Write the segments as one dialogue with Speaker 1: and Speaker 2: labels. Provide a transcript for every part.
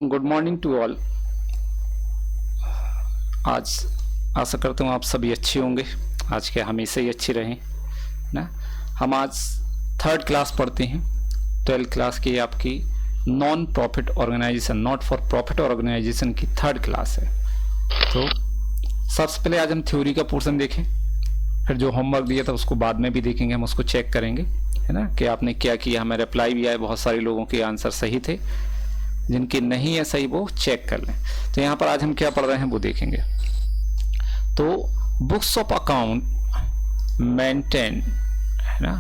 Speaker 1: Good morning to all. आज आशा करता हूँ आप सभी अच्छे होंगे। आज के हमेशा ही अच्छे रहें ना। हम आज थर्ड क्लास पढ़ते हैं। 12th क्लास की आपकी non profit organisation, not for profit organisation की थर्ड क्लास है। तो सबसे पहले आज हम थ्योरी का पोर्शन देखें, फिर जो होमवर्क दिया था उसको बाद में भी देखेंगे, हम उसको चेक करेंगे है ना कि आपने क्या किया। हमें रिप्लाई भी आए, बहुत सारे लोगों के आंसर सही थे, जिनके नहीं है सही वो चेक कर लें। तो यहाँ पर आज हम क्या पढ़ रहे हैं वो देखेंगे। तो बुक्स ऑफ अकाउंट मेंटेन है ना,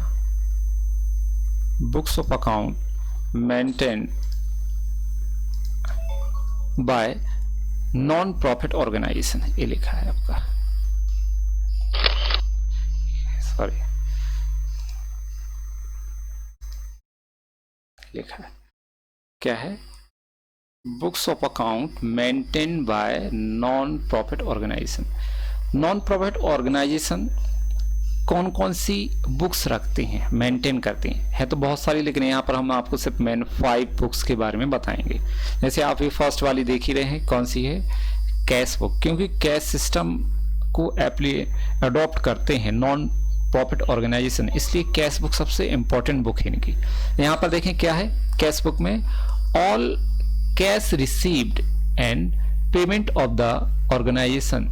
Speaker 1: books of account maintain by non profit organisation, ये लिखा है आपका, सॉरी लिखा है क्या है, books of account maintain by non profit organisation. Non profit organisation कौन कौन सी बुक्स रखते हैं, मेंटेन करते हैं, है तो बहुत सारी, लेकिन यहाँ पर हम आपको सिर्फ मेन 5 बुक्स के बारे में बताएंगे। जैसे आप ये फर्स्ट वाली देख ही रहे हैं, कौन सी है, कैश बुक, क्योंकि कैश सिस्टम को अडॉप्ट करते हैं नॉन प्रॉफिट ऑर्गेनाइजेशन, इसलिए कैश बुक सबसे इंपॉर्टेंट बुक है इनकी। यहाँ पर देखें क्या है कैश बुक में, all cash received and payment of the organisation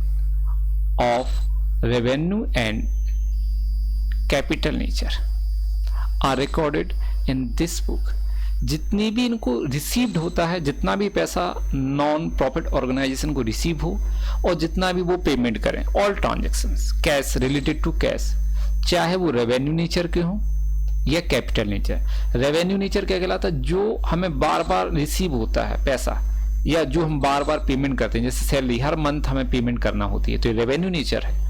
Speaker 1: of revenue and capital nature are recorded in this book. जितनी भी इनको रिसीव्ड होता है, जितना भी पैसा नॉन प्रॉफिट ऑर्गेनाइजेशन को रिसीव हो और जितना भी वो पेमेंट करें, all transactions cash related to cash, चाहे वो रेवेन्यू नेचर के हों या कैपिटल नेचर। रेवेन्यू नेचर क्या कहलाता है, जो हमें बार बार रिसीव होता है पैसा, या जो हम बार बार पेमेंट करते हैं, जैसे सैलरी हर मंथ हमें पेमेंट करना होती है, तो ये रेवेन्यू नेचर है।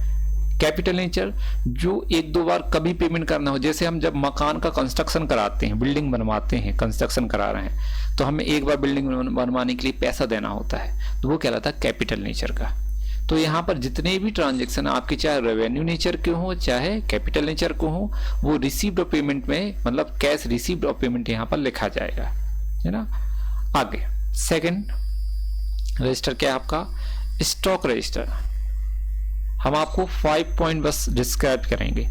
Speaker 1: कैपिटल नेचर जो एक दो बार कभी पेमेंट करना हो, जैसे हम जब मकान का कंस्ट्रक्शन कराते हैं, बिल्डिंग बनवाते हैं, कंस्ट्रक्शन करा रहे हैं, तो हमें एक बार बिल्डिंग बनवाने के लिए पैसा देना होता है, तो वो कहलाता है कैपिटल नेचर का। तो यहाँ पर जितने भी ट्रांजेक्शन आपके, चाहे रेवेन्यू नेचर के हो चाहे कैपिटल नेचर को हो, वो रिसीव्ड ऑफ पेमेंट में, मतलब कैश रिसीव्ड ऑफ पेमेंट यहाँ पर लिखा जाएगा, है ना। आगे सेकंड रजिस्टर क्या है आपका, स्टॉक रजिस्टर। हम आपको 5 पॉइंट बस डिस्क्राइब करेंगे,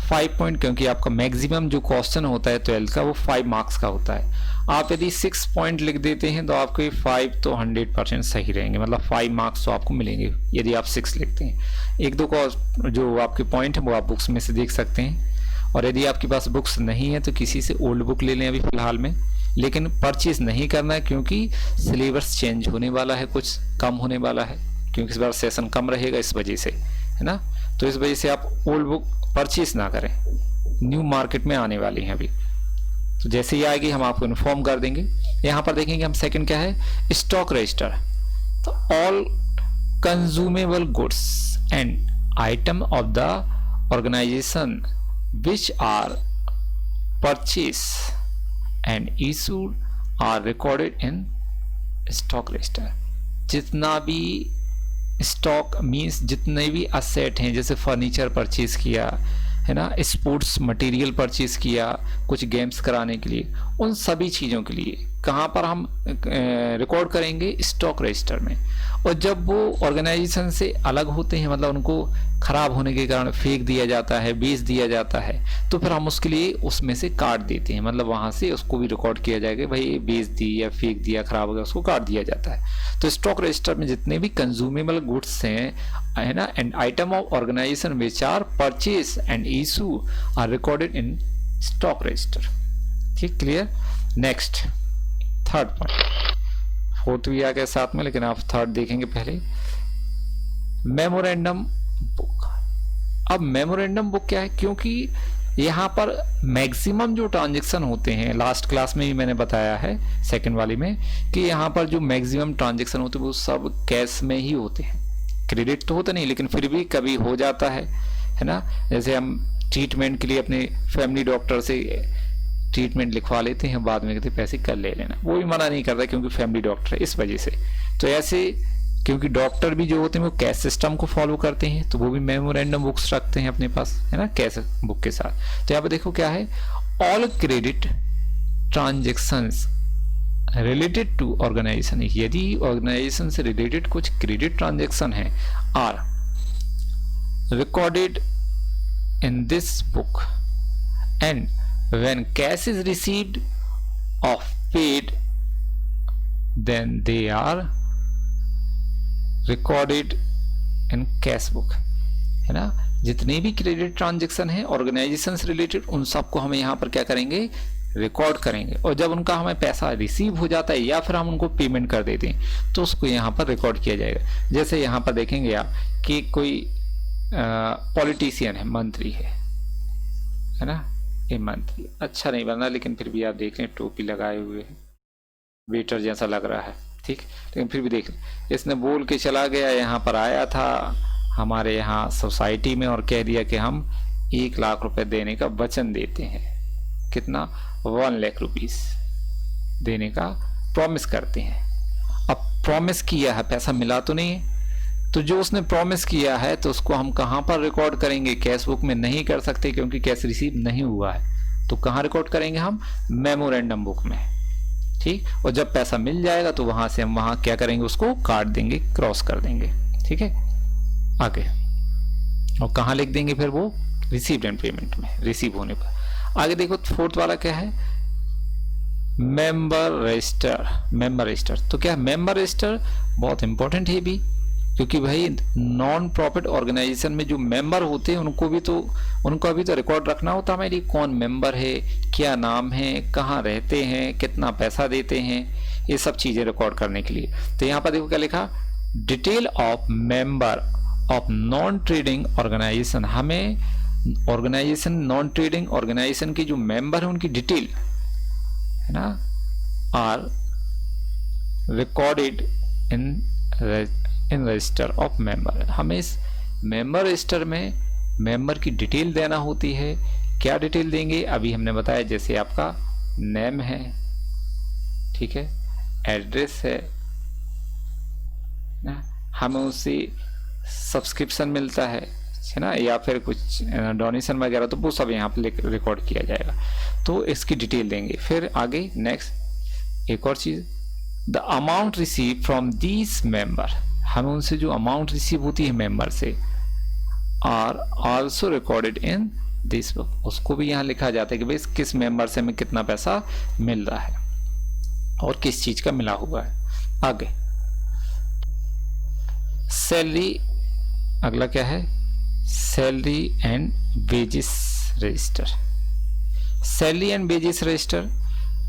Speaker 1: 5 पॉइंट, क्योंकि आपका मैक्सिमम जो क्वेश्चन होता है 12th का वो 5 मार्क्स का होता है। आप यदि 6 पॉइंट लिख देते हैं तो आपके 5 तो 100% सही रहेंगे, मतलब 5 मार्क्स तो आपको मिलेंगे यदि आप 6 लिखते हैं। एक दो को जो आपके पॉइंट है वो आप बुक्स में से देख सकते हैं, और यदि आपके पास बुक्स नहीं है तो किसी से ओल्ड बुक ले लें अभी फिलहाल में, लेकिन परचेज नहीं करना है क्योंकि सिलेबस चेंज होने वाला है, कुछ कम होने वाला है, क्योंकि इस बार सेशन कम रहेगा इस वजह से, है ना। तो इस वजह से आप ओल्ड बुक परचेज ना करें, न्यू मार्केट में आने वाली हैं अभी, तो जैसे ही आएगी हम आपको इन्फॉर्म कर देंगे। यहाँ पर देखेंगे हम सेकंड क्या है, स्टॉक रजिस्टर। तो all consumable goods and item of the organisation which are purchase and issued are recorded in stock register. जितना भी स्टॉक मीन्स जितने भी असेट हैं, जैसे फर्नीचर परचेज किया है ना, स्पोर्ट्स मटेरियल परचेज किया कुछ गेम्स कराने के लिए, उन सभी चीज़ों के लिए कहाँ पर हम रिकॉर्ड करेंगे, स्टॉक रजिस्टर में। और जब वो ऑर्गेनाइजेशन से अलग होते हैं, मतलब उनको खराब होने के कारण फेंक दिया जाता है, बेच दिया जाता है, तो फिर हम उसके लिए उसमें से काट देते हैं, मतलब वहाँ से उसको भी रिकॉर्ड किया जाएगा, भाई बेच दी या फेंक दिया, खराब हो गया, उसको काट दिया जाता है। तो स्टॉक रजिस्टर में जितने भी कंज्यूमेबल गुड्स हैं, है ना, and item of organisation which are purchase and issue are recorded in stock register. ठीक, clear. Next third point, fourth भी आ गया साथ में, लेकिन आप थर्ड देखेंगे पहले, मेमोरेंडम बुक। अब मेमोरेंडम बुक क्या है, क्योंकि यहाँ पर मैक्सिमम जो ट्रांजेक्शन होते हैं, लास्ट क्लास में भी मैंने बताया है सेकंड वाली में, कि यहाँ पर जो मैक्सिमम ट्रांजेक्शन होते हैं वो सब कैश में ही होते हैं। क्रेडिट तो होता नहीं, लेकिन फिर भी कभी हो जाता है ना। जैसे हम ट्रीटमेंट के लिए अपने फैमिली डॉक्टर से ट्रीटमेंट लिखवा लेते हैं, बाद में कहते पैसे कल ले लेना, वो भी मना नहीं करता क्योंकि फैमिली डॉक्टर है, इस वजह से। तो ऐसे क्योंकि डॉक्टर भी जो होते हैं वो कैश सिस्टम को फॉलो करते हैं, तो वो भी मेमोरेंडम बुक्स रखते हैं अपने पास, है ना, कैश बुक के साथ। तो यहाँ पे देखो क्या है, all credit transactions related to organisation, यदि ऑर्गेनाइजेशन से रिलेटेड कुछ क्रेडिट ट्रांजेक्शन है, are recorded in this book and when cash is received of paid then they are recorded in cash book, है ना। जितने भी क्रेडिट ट्रांजेक्शन है organisation से रिलेटेड, उन सबको हम यहाँ पर क्या करेंगे, रिकॉर्ड करेंगे। और जब उनका हमें पैसा रिसीव हो जाता है या फिर हम उनको पेमेंट कर देते हैं तो उसको यहाँ पर रिकॉर्ड किया जाएगा। जैसे यहाँ पर देखेंगे आप कि कोई पॉलिटिशियन है, मंत्री है ना, ये मंत्री अच्छा नहीं बना, लेकिन फिर भी आप देख लें टोपी लगाए हुए है, वेटर जैसा लग रहा है, ठीक, लेकिन फिर भी देख लें, इसने बोल के चला गया, यहाँ पर आया था हमारे यहाँ सोसाइटी में और कह दिया कि हम 1 लाख रुपए देने का वचन देते हैं, कितना, 1 लाख रुपीस देने का प्रॉमिस करते हैं। अब प्रॉमिस किया है, पैसा मिला तो नहीं है, तो जो उसने प्रॉमिस किया है तो उसको हम कहाँ पर रिकॉर्ड करेंगे, कैश बुक में नहीं कर सकते क्योंकि कैश रिसीव नहीं हुआ है, तो कहाँ रिकॉर्ड करेंगे हम, मेमोरेंडम बुक में, ठीक। और जब पैसा मिल जाएगा तो वहां से हम वहां क्या करेंगे, उसको काट देंगे, क्रॉस कर देंगे, ठीक है। आगे और कहाँ लिख देंगे फिर वो, रिसीव्ड एंड पेमेंट में, रिसीव होने पर। आगे देखो 4th वाला क्या है, मेंबर रजिस्टर। मेंबर रजिस्टर तो क्या है, मेंबर रजिस्टर बहुत इंपॉर्टेंट है भी, क्योंकि भाई नॉन प्रॉफिट ऑर्गेनाइजेशन में जो मेंबर होते हैं उनको भी तो रिकॉर्ड रखना होता है हमारी, कौन मेंबर है, क्या नाम है, कहाँ रहते हैं, कितना पैसा देते हैं, ये सब चीजें रिकॉर्ड करने के लिए। तो यहाँ पर देखो क्या लिखा, detail of member of non trading organisation, हमें ऑर्गेनाइजेशन, नॉन ट्रेडिंग ऑर्गेनाइजेशन के जो मेंबर है उनकी डिटेल, है ना, are recorded in register of member. हमें इस मेंबर रजिस्टर में मेंबर की डिटेल देना होती है। क्या डिटेल देंगे, अभी हमने बताया, जैसे आपका नेम है, ठीक है, एड्रेस है ना, हमें उससे सब्सक्रिप्शन मिलता है ना, या फिर कुछ डोनेशन वगैरह, तो वो सब यहाँ पे रिकॉर्ड किया जाएगा, तो इसकी डिटेल देंगे। फिर आगे नेक्स्ट एक और चीज, the amount receive from this member, हमें उनसे जो अमाउंट रिसीव होती है मेंबर से, are also recorded in this book, उसको भी यहाँ लिखा जाता है कि भाई किस मेंबर से हमें कितना पैसा मिल रहा है और किस चीज का मिला हुआ है। आगे सैलरी, अगला क्या है, salary and wages register. Salary and wages register,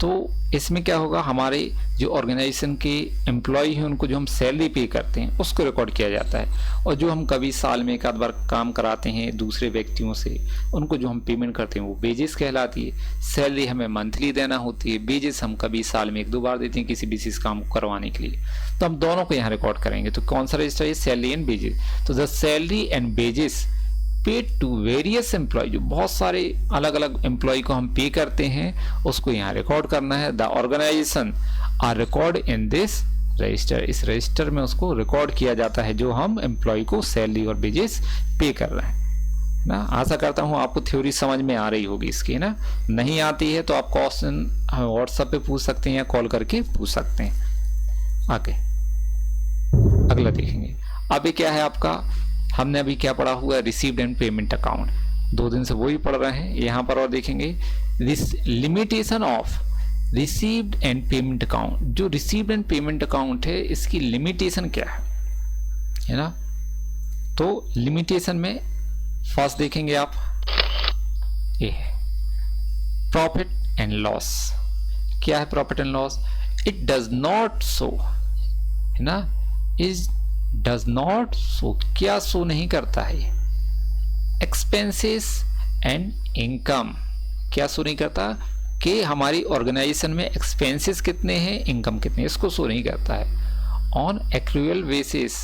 Speaker 1: तो इसमें क्या होगा, हमारे जो ऑर्गेनाइजेशन के एम्प्लॉय हैं उनको जो हम सैलरी पे करते हैं उसको रिकॉर्ड किया जाता है, और जो हम कभी साल में 1 आध बार काम कराते हैं दूसरे व्यक्तियों से, उनको जो हम पेमेंट करते हैं वो वेजेस कहलाती है। सैलरी हमें मंथली देना होती है, वेजेस हम कभी साल में 1-2 बार देते हैं किसी विशेष काम को करवाने के लिए, तो हम दोनों को यहाँ रिकॉर्ड करेंगे। तो कौन सा रजिस्टर है, सैलरी एंड वेजेस। तो the salary and wages paid to various employ, जो बहुत सारे अलग अलग एम्प्लॉय को हम पे करते हैं उसको यहाँ रिकॉर्ड करना है। The organisation are record in this register, इस रजिस्टर में उसको रिकॉर्ड किया जाता है जो हम एम्प्लॉय को सैलरी और वेजेस पे कर रहे हैं ना। आशा करता हूँ आपको थ्योरी समझ में आ रही होगी इसकी, है ना। नहीं आती है तो आप क्वेश्चन व्हाट्सएप पे पूछ सकते हैं या कॉल करके पूछ सकते हैं। आगे अगला देखेंगे, अभी क्या है आपका, हमने अभी क्या पढ़ा हुआ है, रिसीव्ड एंड पेमेंट अकाउंट, 2 दिन से वही पढ़ रहे हैं। यहाँ पर और देखेंगे limitation of received and payment account. जो रिसीव्ड एंड पेमेंट अकाउंट है इसकी लिमिटेशन क्या है ना। तो लिमिटेशन में फर्स्ट देखेंगे आप, ये है प्रॉफिट एंड लॉस। क्या है profit and loss, it does not show, है ना, इज डज नॉट शो, क्या शो नहीं करता है, एक्सपेंसेस एंड इनकम, क्या शो नहीं करता कि हमारी ऑर्गेनाइजेशन में एक्सपेंसेस कितने हैं, इनकम कितने, इसको शो नहीं करता है। On accrual basis,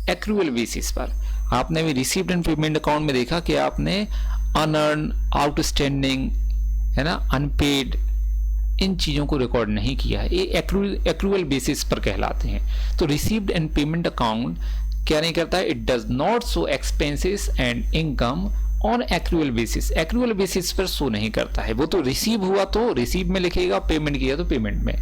Speaker 1: accrual basis पर आपने भी रिसीव्ड एंड पेमेंट अकाउंट में देखा कि आपने अनअर्न, आउटस्टैंडिंग, है ना, अनपेड, इन चीजों को रिकॉर्ड नहीं किया है, ये एक्रूअल बेसिस पर कहलाते हैं। तो रिसीव्ड एंड पेमेंट अकाउंट क्या नहीं करता है, it does not show expenses and income on accrual basis, accrual basis पर शो नहीं करता है। वो तो रिसीव हुआ तो रिसीव में लिखेगा, पेमेंट किया तो पेमेंट में।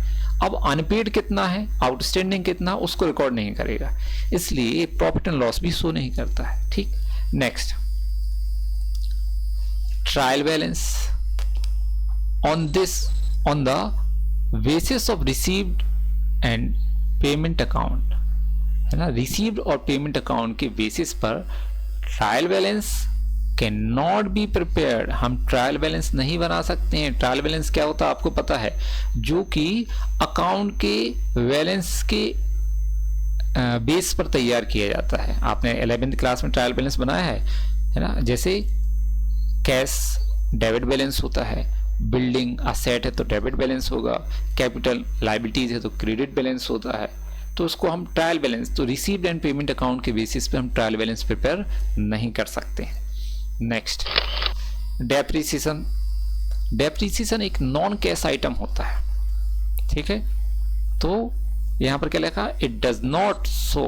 Speaker 1: अब अनपेड कितना है, आउटस्टैंडिंग कितना, उसको रिकॉर्ड नहीं करेगा, इसलिए प्रॉफिट एंड लॉस भी शो नहीं करता है। ठीक, next trial balance. On the basis of received and payment account, है ना, रिसीव्ड और पेमेंट अकाउंट के बेसिस पर trial balance can not be prepared. हम ट्रायल बैलेंस नहीं बना सकते हैं। ट्रायल बैलेंस क्या होता है आपको पता है, जो कि अकाउंट के बैलेंस के बेस पर तैयार किया जाता है। आपने 11वीं क्लास में ट्रायल बैलेंस बनाया है ना, जैसे कैश डेबिट बैलेंस होता है, बिल्डिंग असेट है तो डेबिट बैलेंस होगा, कैपिटल लायबिलिटीज है तो क्रेडिट बैलेंस होता है। तो उसको हम ट्रायल बैलेंस, तो रिसीव्ड एंड पेमेंट अकाउंट के बेसिस पे हम ट्रायल बैलेंस प्रिपेयर नहीं कर सकते। Next depreciation. डेप्रिसिएशन एक नॉन कैश आइटम होता है, ठीक है। तो यहां पर क्या लिखा, it does not show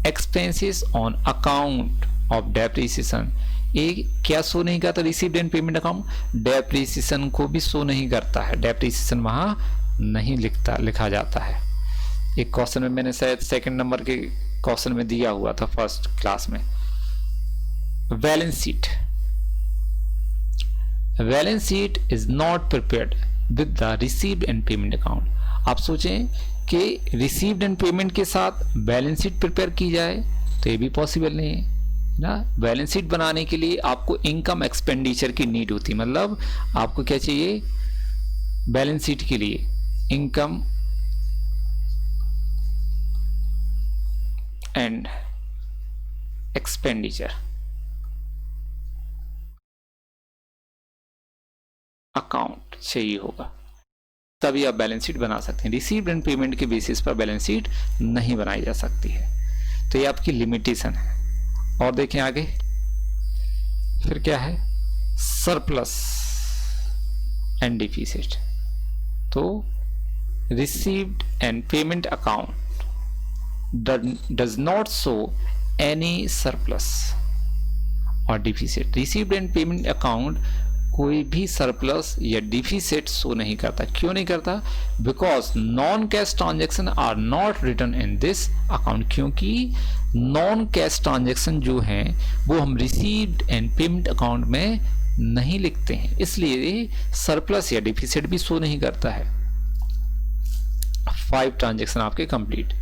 Speaker 1: expenses on account of depreciation. ये क्या शो नहीं करता, received and payment account depreciation को भी शो नहीं करता है, डेप्रिसिएशन वहां नहीं लिखा जाता है। एक क्वेश्चन में मैंने शायद सेकंड नंबर के क्वेश्चन में दिया हुआ था फर्स्ट क्लास में। Balance sheet, balance sheet is not prepared with the received and payment account. आप सोचें कि रिसीव्ड एंड पेमेंट के साथ बैलेंस शीट प्रिपेयर की जाए तो ये भी पॉसिबल नहीं है ना। बैलेंस शीट बनाने के लिए आपको इनकम एक्सपेंडिचर की नीड होती है, मतलब आपको क्या चाहिए बैलेंस शीट के लिए, इनकम एंड एक्सपेंडिचर अकाउंट चाहिए होगा, तभी आप बैलेंस शीट बना सकते हैं। रिसीव्ड एंड पेमेंट के बेसिस पर बैलेंस शीट नहीं बनाई जा सकती है, तो ये आपकी लिमिटेशन है। और देखें आगे फिर क्या है, सरप्लस एंड डिफिसिट। तो received and payment account does not show any surplus और deficit. Received and payment account कोई भी सरप्लस या डिफिसिट शो नहीं करता। क्यों नहीं करता, because non cash transaction are not written in this account. क्योंकि नॉन कैश ट्रांजेक्शन जो हैं वो हम रिसीव्ड एंड पेमेंट अकाउंट में नहीं लिखते हैं, इसलिए सरप्लस या डिफिसिट भी शो नहीं करता है। 5 ट्रांजेक्शन आपके कंप्लीट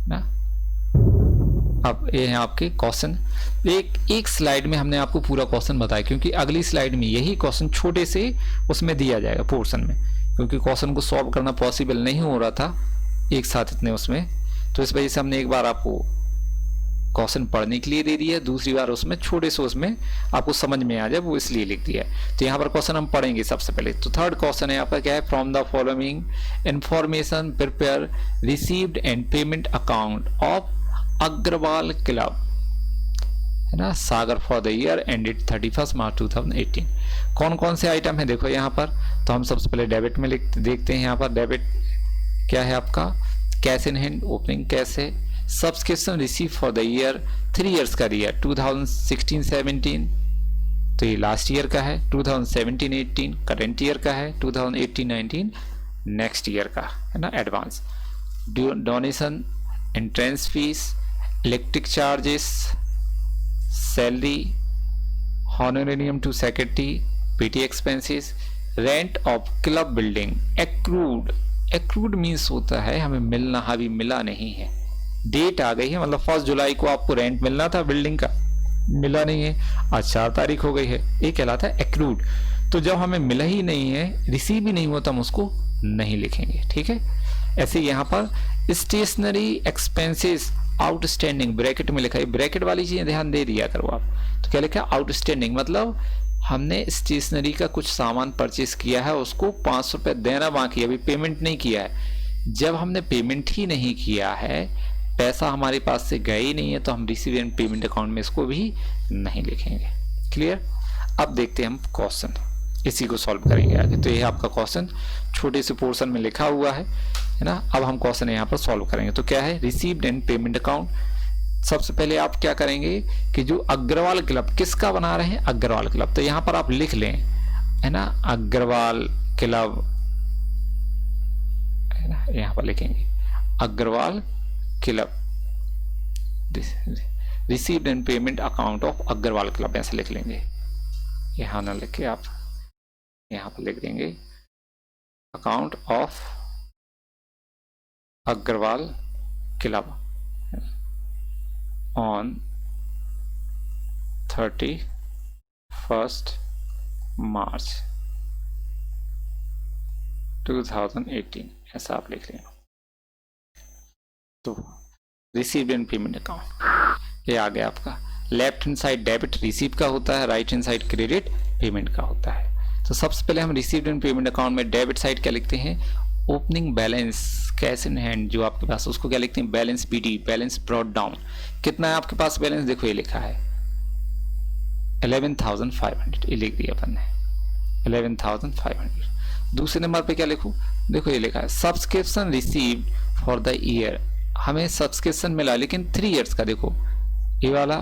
Speaker 1: ना। अब ये है आपके क्वेश्चन। एक स्लाइड में हमने आपको पूरा क्वेश्चन बताया, क्योंकि अगली स्लाइड में यही क्वेश्चन छोटे से उसमें दिया जाएगा पोर्शन में, क्योंकि क्वेश्चन को सॉल्व करना पॉसिबल नहीं हो रहा था एक साथ इतने उसमें, तो इस वजह से हमने एक बार आपको क्वेश्चन पढ़ने के लिए दे दिया, दूसरी बार उसमें छोटे से उसमें आपको समझ में आ जाए वो इसलिए लिख दिया है। तो यहाँ पर क्वेश्चन हम पढ़ेंगे सबसे पहले। तो थर्ड क्वेश्चन है आपका क्या है, from the following information prepare received and payment account of Agarwal club, है ना, Sagar for the year ended 31 March 2018। कौन कौन से आइटम है देखो यहाँ पर। तो हम सबसे पहले डेबिट में देखते हैं। यहाँ पर डेबिट क्या है आपका, cash in hand, opening cash है। Subscription receive for the year 3 years का दिया, 2016-17 तो ये लास्ट ईयर का है, 2017-18 करेंट ईयर का है, 2018-19 नेक्स्ट ईयर का है ना, advance. Donation, entrance fees, electric charges, salary, honorarium to secretary, PT expenses, rent of club building, accrued. Accrued means होता है हमें मिलना, अभी मिला नहीं है, डेट आ गई है, मतलब 1 जुलाई को आपको रेंट मिलना था बिल्डिंग का, मिला नहीं है, आज 4 तारीख हो गई है, ये कहलाता है एक्रूड। तो जब हमें मिला ही नहीं है, रिसीव ही नहीं हुआ, तो हम उसको नहीं लिखेंगे, ठीक है। ऐसे यहाँ पर स्टेशनरी एक्सपेंसेस आउटस्टैंडिंग, ब्रैकेट में लिखा है, ब्रैकेट वाली चीजें ध्यान दे दिया करो आप। तो क्या लिखा है, आउटस्टैंडिंग, मतलब हमने स्टेशनरी का कुछ सामान परचेस किया है, उसको 500 रुपये देना बाकी, अभी पेमेंट नहीं किया है। जब हमने पेमेंट ही नहीं किया है, पैसा हमारे पास से गया ही नहीं है, तो हम रिसीव एंड पेमेंट अकाउंट में इसको भी नहीं लिखेंगे। क्लियर। अब देखते हैं हम क्वेश्चन, इसी को सॉल्व करेंगे आगे। तो ये आपका क्वेश्चन छोटे से पोर्शन में लिखा हुआ है ना। अब हम क्वेश्चन यहाँ पर सॉल्व करेंगे। तो क्या है, रिसीव्ड एंड पेमेंट अकाउंट। सबसे पहले आप क्या करेंगे कि जो अग्रवाल क्लब किसका बना रहे हैं, अग्रवाल क्लब, तो यहाँ पर आप लिख लें, है ना, अग्रवाल क्लब है ना, यहाँ पर लिखेंगे Agarwal club, received in payment account of Agarwal club, ऐसे लिख लेंगे। यहाँ ना लिख के आप यहाँ पर लिख देंगे account of Agarwal club on 31 March 2018, ऐसा आप लिख लें। तो रिसीव्ड इन पेमेंट अकाउंट ये आ गया आपका। Left hand side debit receive का होता है, right hand side credit payment का होता है। तो सबसे पहले हम रिसीव्ड इन पेमेंट अकाउंट में डेबिट साइड क्या लिखते हैं, opening balance cash in hand जो आपके पास, उसको क्या लिखते हैं, balance BD, balance brought down. कितना है आपके पास बैलेंस, देखो ये लिखा है 11,500, ये लिख दिया अपन ने 11,500। दूसरे नंबर पे क्या लिखूं, देखो ये लिखा है subscription received for the year, हमें सब्सक्रिप्शन मिला लेकिन 3 इयर्स का, देखो ये वाला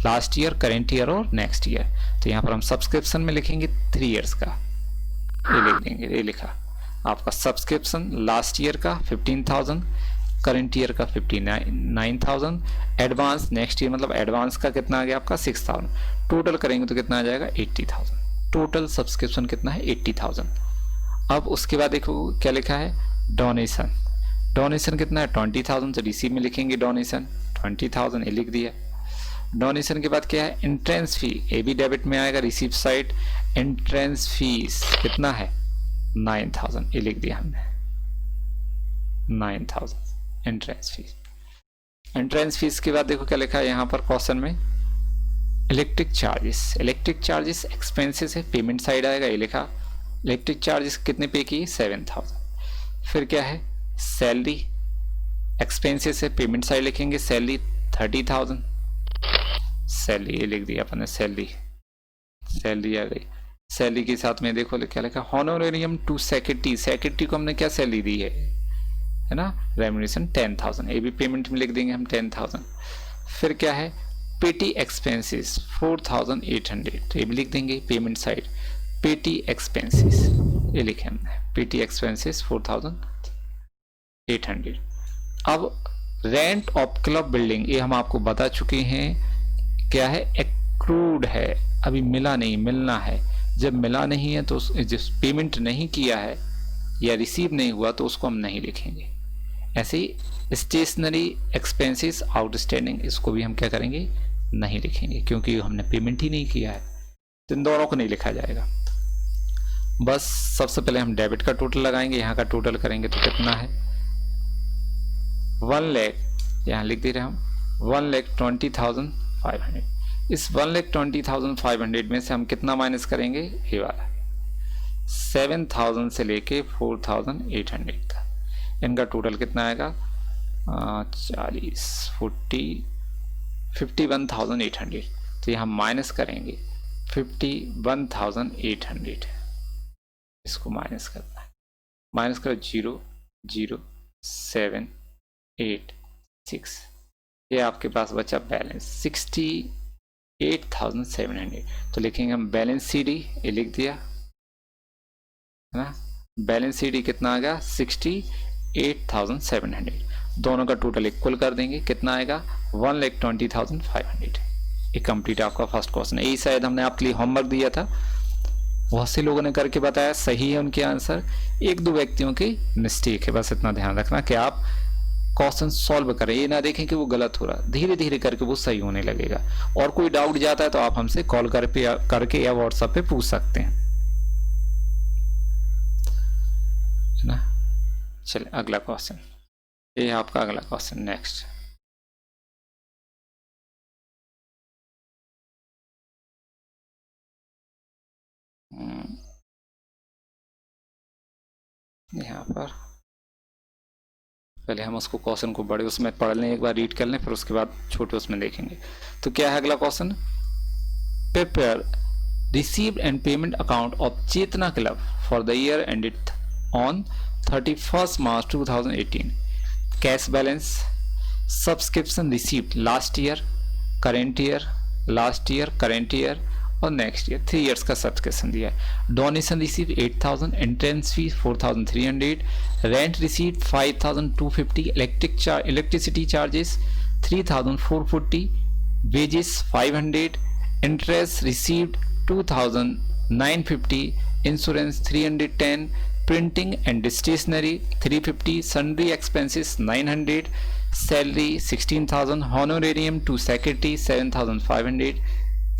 Speaker 1: लास्ट ईयर, करेंट ईयर और नेक्स्ट ईयर। तो यहाँ पर हम सब्सक्रिप्शन में लिखेंगे 3 इयर्स का, ये लिख देंगे। ये लिखा आपका सब्सक्रिप्शन लास्ट ईयर का 15,000, करेंट ईयर का 59,000, एडवांस नेक्स्ट ईयर मतलब एडवांस का कितना आ गया आपका 6,000, टोटल करेंगे तो कितना आ जाएगा 80,000। टोटल सब्सक्रिप्शन कितना है 80,000। अब उसके बाद देखो क्या लिखा है डोनेशन, डोनेशन कितना है 20,000, तो रिसीव में लिखेंगे डोनेशन 20,000, ये लिख दिया। डोनेशन के बाद क्या है एंट्रेंस फी, ये भी डेबिट में आएगा रिसीव साइड, एंट्रेंस फीस कितना है 9,000, ये लिख दिया हमने 9,000 एंट्रेंस फीस। एंट्रेंस फीस के बाद देखो क्या लिखा है यहाँ पर क्वेश्चन में electric charges, electric charges expenses है, पेमेंट साइड आएगा, ये लिखा इलेक्ट्रिक चार्जेस कितने पे की 7,000। फिर क्या है सैलरी एक्सपेंसेस है, पेमेंट साइड लिखेंगे सैलरी 30,000, सैलरी ये लिख दिया अपन ने, सैलरी सैलरी आ गई। सैलरी के साथ में देखो क्या लिखा हॉनोरेरियम टू सेक्रेटरी, सेक्रेटरी को हमने क्या सैलरी दी है ना, रेम्यूनरेशन 10,000, ये भी पेमेंट में लिख देंगे हम 10,000। फिर क्या है पेटी एक्सपेंसेस 4,800, तो ये भी लिख देंगे पेमेंट साइड, पेटी एक्सपेंसेस ये लिखे हमने, पेटी एक्सपेंसेस 4,800। अब रेंट ऑफ क्लब बिल्डिंग ये हम आपको बता चुके हैं, क्या है एक्रूड है, अभी मिला नहीं, मिलना है। जब मिला नहीं है तो जिस पेमेंट नहीं किया है या रिसीव नहीं हुआ तो उसको हम नहीं लिखेंगे। ऐसे ही स्टेशनरी एक्सपेंसेस आउटस्टैंडिंग, इसको भी हम क्या करेंगे नहीं लिखेंगे क्योंकि हमने पेमेंट ही नहीं किया है, तो इन दोनों को नहीं लिखा जाएगा। बस सबसे पहले हम डेबिट का टोटल लगाएंगे, यहाँ का टोटल करेंगे तो कितना है 1 लाख, यहाँ लिख दे रहे हम 1,20,500। इस 1,20,500 में से हम कितना माइनस करेंगे, ये वाला 7,000 से लेके 4,800 का, इनका टोटल कितना आएगा 51,800। तो यहाँ माइनस करेंगे 51,800, इसको माइनस करना है, माइनस करो 0,0786, ये आपके पास बचा बैलेंस 68,700। तो लिखेंगे हम बैलेंस सीडी, ये लिख दिया है ना, बैलेंस सीडी कितना आ गया 68,700, दोनों का टोटल इक्वल कर देंगे, कितना आएगा 1,20,500। ये कंप्लीट आपका फर्स्ट क्वेश्चन है। यही शायद हमने आपके लिए होमवर्क दिया था, बहुत से लोगों ने करके बताया, सही है उनके आंसर, 1-2 व्यक्तियों की मिस्टेक है, बस इतना ध्यान रखना कि आप क्वेश्चन सॉल्व करें, ये ना देखें कि वो गलत हो रहा, धीरे धीरे करके वो सही होने लगेगा। और कोई डाउट जाता है तो आप हमसे कॉल करके या व्हाट्सएप पे पूछ सकते हैं, है ना। चलिए अगला क्वेश्चन, ये है आपका अगला क्वेश्चन। नेक्स्ट यहाँ पर पहले हम उसको क्वेश्चन को बड़े उसमें पढ़ लें, एक बार रीड कर लें, फिर उसके बाद छोटे उसमें देखेंगे। तो क्या है अगला question, prepare received and payment account of Chetna club for the year ended on 31 March 2018, cash balance, subscription received last year, current year, last year, current year और नेक्स्ट ईयर 3 इयर्स का सब्सक्रिप्शन दिया है। Donation receive 8000, entrance fees 4300, rent receive 5250, electricity charges 3440, wages 500, interest received 2950, insurance 310, printing and stationery 350, sundry expenses 900, salary 16000, हॉनोरेरियम to secretary 7500,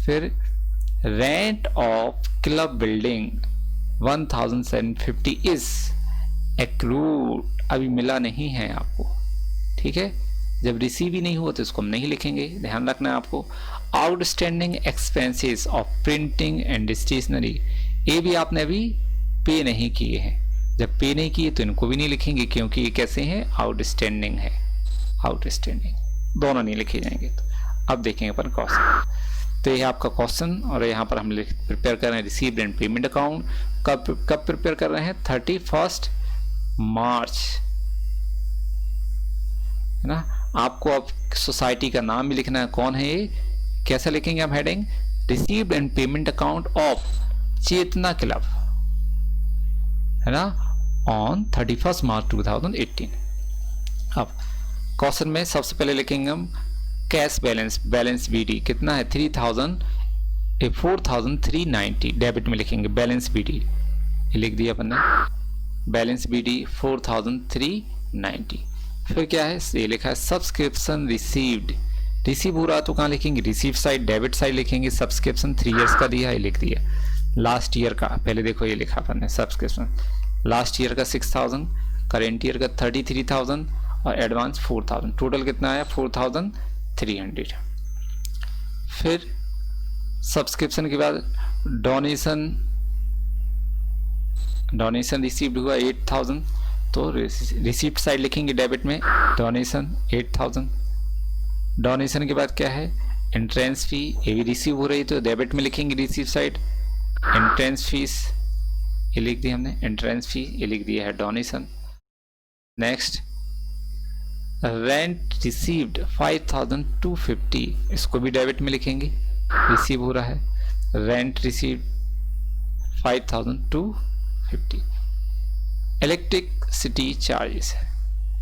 Speaker 1: फिर rent of club building 1750 is accrued, अभी मिला नहीं है आपको, ठीक है। जब रिसीव ही नहीं हुआ तो इसको हम नहीं लिखेंगे, ध्यान रखना है आपको। Outstanding expenses of printing and stationery, ये भी आपने अभी पे नहीं किए हैं, जब पे नहीं किए तो इनको भी नहीं लिखेंगे क्योंकि ये कैसे हैं, आउटस्टैंडिंग है, आउटस्टैंडिंग, दोनों नहीं लिखे जाएंगे। तो अब देखेंगे अपन क्वेश्चन, तो ये आपका क्वेश्चन, और यहाँ पर हम प्रिपेयर कर रहे हैं रिसीव्ड एंड पेमेंट अकाउंट। कब प्रिपेयर कर रहे हैं, 31 मार्च, है ना। आपको अब सोसाइटी का नाम भी लिखना है, कौन है ये, कैसा लिखेंगे हम heading, received and payment account of Chetna club, है ना, ऑन 31 मार्च 2018। अब क्वेश्चन में सबसे पहले लिखेंगे हम कैश बैलेंस बीडी कितना है, 4390, डेबिट में लिखेंगे बैलेंस बीडी, ये लिख दिया अपन ने, बैलेंस बीडी 4390। फिर क्या है, ये लिखा है सब्सक्रिप्शन रिसीव्ड, रिसीव हो रहा तो कहाँ लिखेंगे, रिसीव साइड, डेबिट साइड लिखेंगे, सब्सक्रिप्शन 3 इयर्स का दिया, ये लिख दिया। लास्ट ईयर का पहले देखो ये लिखा अपन ने, सब्सक्रिप्शन लास्ट ईयर का 6000, करेंट ईयर का 33000 और एडवांस 4000, टोटल कितना आया 4300। फिर सब्सक्रिप्शन के बाद डोनेशन रिसीव्ड हुआ 8000, तो रिसीप्ट साइड लिखेंगे डेबिट में, डोनेशन 8000। डोनेशन के बाद क्या है, एंट्रेंस फी, ये भी रिसीव हो रही तो डेबिट में लिखेंगे रिसीव साइड, एंट्रेंस फीस ये लिख दी हमने, एंट्रेंस फी ये लिख दिया है डोनेशन। नेक्स्ट रेंट रिसीव्ड 5250, इसको भी डेबिट में लिखेंगे, रिसीव हो रहा है, रेंट रिसीव्ड 5250। इलेक्ट्रिसिटी चार्जेस है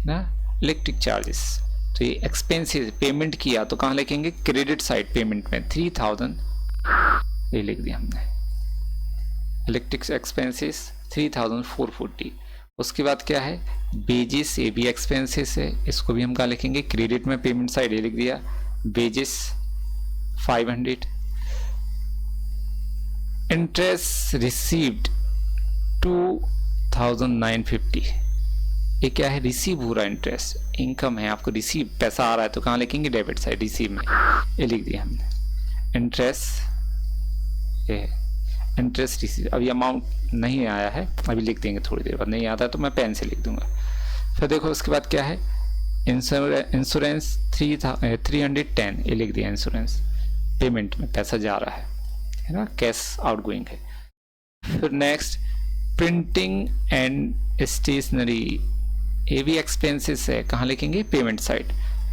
Speaker 1: ना, इलेक्ट्रिक चार्जेस, तो ये एक्सपेंसेस पेमेंट किया तो कहाँ लिखेंगे, क्रेडिट साइड पेमेंट में 3000, ये लिख दिया हमने, इलेक्ट्रिक एक्सपेंसेस 3440। उसके बाद क्या है, बेजिस, ये भी एक्सपेंसेस है, इसको भी हम कहाँ लिखेंगे, क्रेडिट में पेमेंट साइड, ये लिख दिया, बेजिस 500। इंटरेस्ट रिसीव्ड 2950, ये क्या है, रिसीव हो रहा है, इंटरेस्ट इनकम है, आपको रिसीव पैसा आ रहा है तो कहाँ लिखेंगे, डेबिट साइड, रिसीव में, ये लिख दिया हमने, इंटरेस्ट, ये इंटरेस्ट रिसीव, अभी अमाउंट नहीं आया है, अभी लिख देंगे थोड़ी देर बाद, नहीं आता है तो मैं पेन से लिख दूंगा। फिर देखो उसके बाद क्या है, इंश्योरेंस 310, ये लिख दिया, इंश्योरेंस पेमेंट में पैसा जा रहा है ना, कैश आउट गोइंग है। फिर नेक्स्ट प्रिंटिंग एंड स्टेशनरी, ये भी एक्सपेंसेस है, कहाँ लिखेंगे, payment side,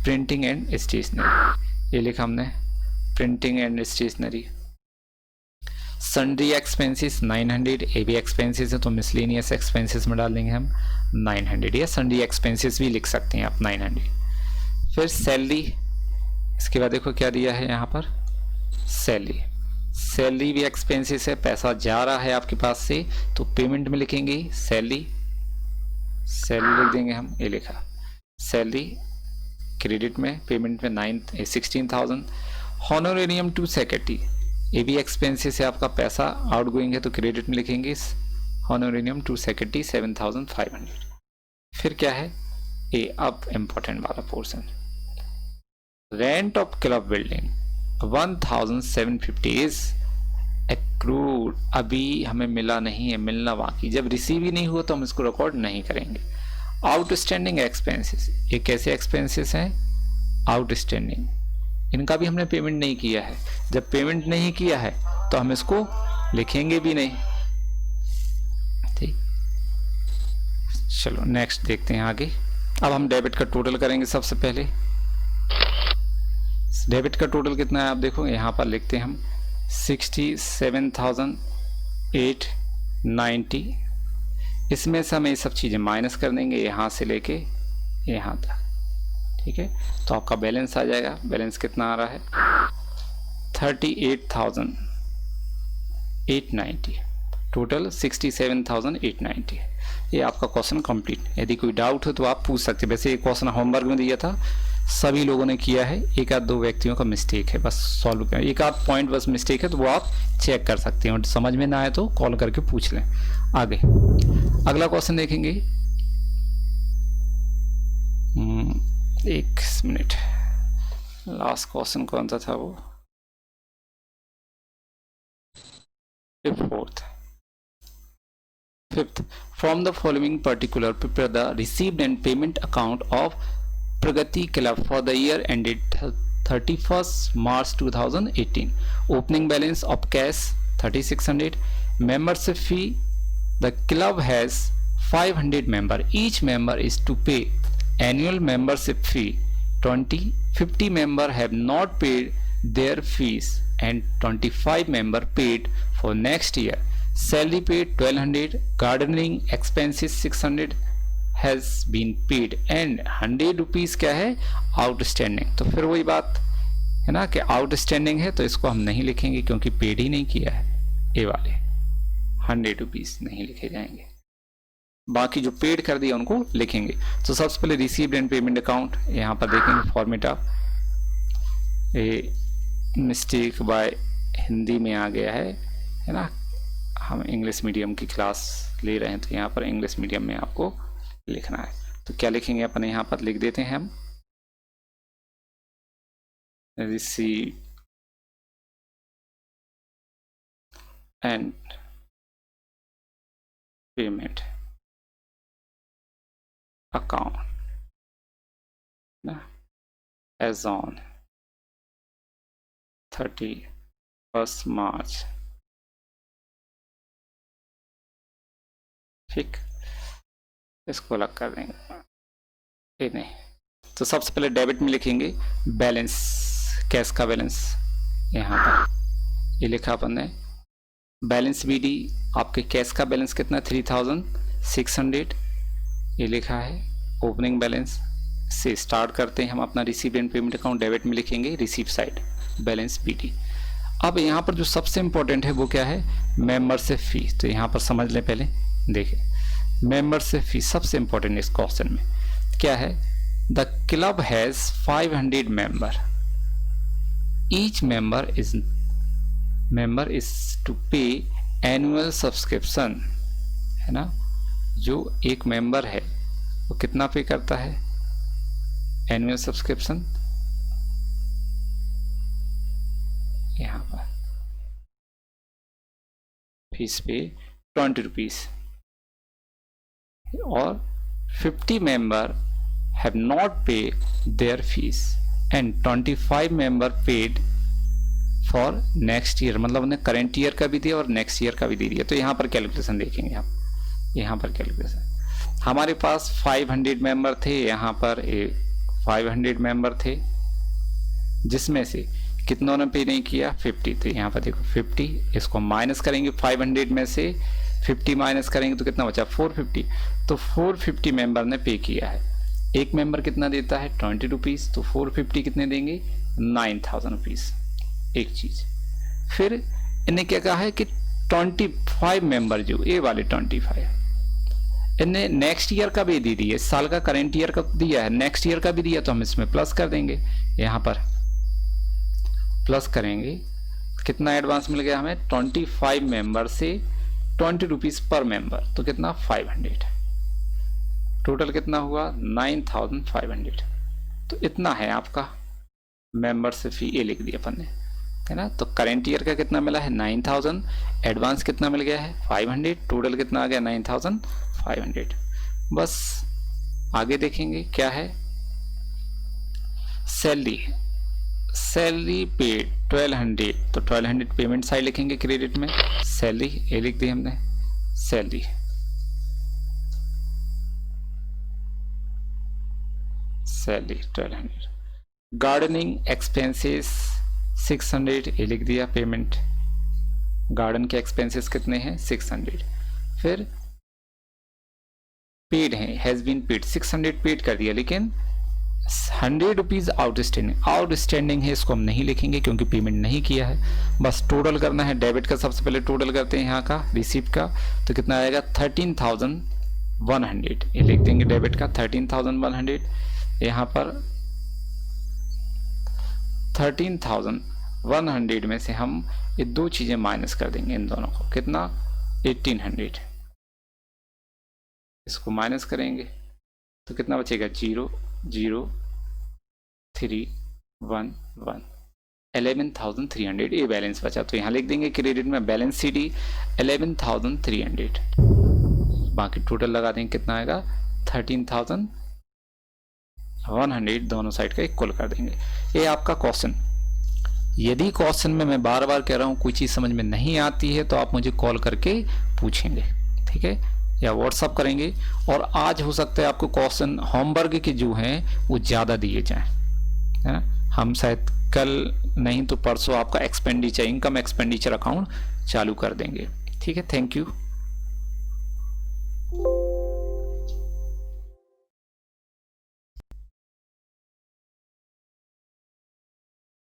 Speaker 1: printing and stationery, ये लिखा हमने, printing and stationery. Sundry expenses 900, ये भी एक्सपेंसेस है तो मिसलेनियस एक्सपेंसेस में डाल देंगे हम 900, या सन्ड्री एक्सपेंसेस भी लिख सकते हैं आप 900। फिर सैलरी, इसके बाद देखो क्या दिया है यहाँ पर, सैलरी भी एक्सपेंसेस है, पैसा जा रहा है आपके पास से तो पेमेंट में लिखेंगे सैलरी लिख देंगे हम, ये लिखा सैलरी, क्रेडिट में, पेमेंट में 16,000। हॉनोरेरियम टू सेक्रेटरी, ये भी एक्सपेंसेस है, आपका पैसा आउट गोइंग है तो क्रेडिट में लिखेंगे हॉनोरेरियम टू सेक्रेटरी 7,500। फिर क्या है, ये अब इम्पोर्टेंट वाला portion, rent of club building 1750 is accrued, अभी हमें मिला नहीं है, मिलना बाकी, जब रिसीव ही नहीं हुआ तो हम इसको रिकॉर्ड नहीं करेंगे। आउटस्टैंडिंग एक्सपेंसेस, ये कैसे एक्सपेंसेस हैं, आउटस्टैंडिंग, इनका भी हमने पेमेंट नहीं किया है, जब पेमेंट नहीं किया है तो हम इसको लिखेंगे भी नहीं, ठीक। चलो नेक्स्ट देखते हैं आगे। अब हम डेबिट का टोटल करेंगे। सबसे पहले डेबिट का टोटल कितना है आप देखो, यहाँ पर लिखते हैं हम 67,890। इसमें से हमें ये सब चीज़ें माइनस कर देंगे यहाँ से लेके यहाँ तक, ठीक है। तो आपका बैलेंस आ जाएगा, बैलेंस कितना आ रहा है 38,890, टोटल 67,890। ये आपका क्वेश्चन कंप्लीट। यदि कोई डाउट हो तो आप पूछ सकते हैं। वैसे ये क्वेश्चन होमवर्क में दिया था, सभी लोगों ने किया है, एक आध दो व्यक्तियों का मिस्टेक है, बस सॉल्व करें, एक आध पॉइंट बस मिस्टेक है तो वो आप चेक कर सकते हैं, और समझ में ना आए तो कॉल करके पूछ लें। आगे अगला क्वेश्चन देखेंगे। एक मिनट, लास्ट क्वेश्चन कौन सा था वो, Fifth, from the following particular, prepare the received and payment account of Pragati Club for the year ended 31st March 2018. Opening balance of cash 3,600. Membership fee, the club has 500 members. Each member is to pay annual membership fee 20. 50 members have not paid their fees and 25 members paid for next year. Salary paid 1,200. Gardening expenses 600 has been paid and 100 rupees क्या है outstanding. तो फिर वही बात है ना कि outstanding है तो इसको हम नहीं लिखेंगे क्योंकि पेड ही नहीं किया है, ये वाले 100 रुपीज़ नहीं लिखे जाएंगे, बाकी जो पेड कर दिया उनको लिखेंगे। तो सबसे पहले रिसीव्ड एंड पेमेंट अकाउंट, यहाँ पर देखेंगे फॉर्मेट ऑफ, ये मिस्टेक बाय हिंदी में आ गया है ना, हम इंग्लिश मीडियम की क्लास ले रहे हैं तो यहाँ पर इंग्लिश मीडियम में आपको लिखना है। तो क्या लिखेंगे अपन, यहाँ पर लिख देते हैं हम रिसीव एंड पेमेंट अकाउंट ना एज ऑन 31st मार्च, ठीक, इसको अलग कर देंगे, ये नहीं। तो सबसे पहले डेबिट में लिखेंगे बैलेंस, कैश का बैलेंस, यहाँ पर ये लिखा अपन ने बैलेंस बीडी, आपके कैश का बैलेंस कितना 3,600 ये लिखा है। ओपनिंग बैलेंस से स्टार्ट करते हैं हम अपना receive and payment account, debit में लिखेंगे रिसीव साइड बैलेंस बीडी। अब यहाँ पर जो सबसे इंपॉर्टेंट है वो क्या है, मेंबरशिप फी। तो यहाँ पर समझ लें पहले, देखिए मेंबरशिप फी सबसे इंपॉर्टेंट इस क्वेश्चन में क्या है, the club has 500 member, each member is to pay annual subscription, है ना। जो एक मेंबर है वो कितना पे करता है एनुअल सब्सक्रिप्शन, यहाँ पर फीस पे 20 रुपीज़, और 50 मेंबर हैव नॉट पे there fees and 25 member paid for next year, मतलब उन्हें करेंट ईयर का भी दिया और नेक्स्ट ईयर का भी दे दिया। तो यहाँ पर कैलकुलेशन देखेंगे हम, यहाँ पर कैलकुलेशन हमारे पास 500 मेंबर थे, यहाँ पर 500 मेंबर थे, जिसमें से कितनों ने पे नहीं किया 50। तो यहाँ पर देखो 50, इसको माइनस करेंगे 500 में से 50 माइनस करेंगे तो कितना बचा 450। तो 450 मेंबर ने पे किया है, एक मेंबर कितना देता है 20 रुपीज़, तो 450 कितने देंगे 9,000 रुपीज़, एक चीज़। फिर इन्हें क्या कहा है कि 25 मेंबर जो ये वाले 25 इन्हें नेक्स्ट ईयर का भी दे दिया, इस साल का करेंट ईयर का दिया है, नेक्स्ट ईयर का भी दिया, तो हम इसमें प्लस कर देंगे, यहाँ पर प्लस करेंगे, कितना एडवांस मिल गया हमें 25 मेंबर से 20 रुपीज़ पर मेंबर, तो कितना 500, टोटल कितना हुआ 9,500। तो इतना है आपका मेंबरशिप फी, ये लिख दिया अपन ने, है ना। तो करेंट ईयर का कितना मिला है 9,000, एडवांस कितना मिल गया है 500, टोटल कितना आ गया 9,500। बस आगे देखेंगे क्या है, सैलरी पेड 1,200, तो 1,200 पेमेंट साइड लिखेंगे क्रेडिट में, सैलरी ये लिख दी हमने, सैलरी सैलरी 1,200। गार्डनिंग एक्सपेंसेस 600 ये लिख दिया पेमेंट, गार्डन के एक्सपेंसेस कितने हैं 600। फिर पेड है, हैज बीन पेड, 600 पेड कर दिया, लेकिन 100 रुपीज आउटस्टैंडिंग है, इसको हम नहीं लिखेंगे क्योंकि पेमेंट नहीं किया है। बस टोटल करना है, डेबिट का सबसे पहले टोटल करते हैं यहाँ का रिसीप्ट का, तो कितना आएगा 13,100, ये लिख देंगे डेबिट का 13,100। यहाँ पर 13,100 में से हम ये दो चीजें माइनस कर देंगे, इन दोनों को, कितना 1800, इसको माइनस करेंगे तो कितना बचेगा 0,0,3,1,1, 11,300 ये बैलेंस बचा। तो यहाँ लिख देंगे क्रेडिट में बैलेंस CD 11,300, बाकी टोटल लगा देंगे कितना आएगा 13,100, दोनों साइड का इक्वल कर देंगे। ये आपका क्वेश्चन। यदि क्वेश्चन में मैं बार बार कह रहा हूँ कोई चीज़ समझ में नहीं आती है तो आप मुझे कॉल करके पूछेंगे, ठीक है, या व्हाट्सअप करेंगे। और आज हो सकता है आपको क्वेश्चन होमवर्क के जो हैं वो ज़्यादा दिए जाएं, है ना। हम शायद कल नहीं तो परसों आपका एक्सपेंडिचर, इनकम एक्सपेंडिचर अकाउंट चालू कर देंगे, ठीक है। Thank you.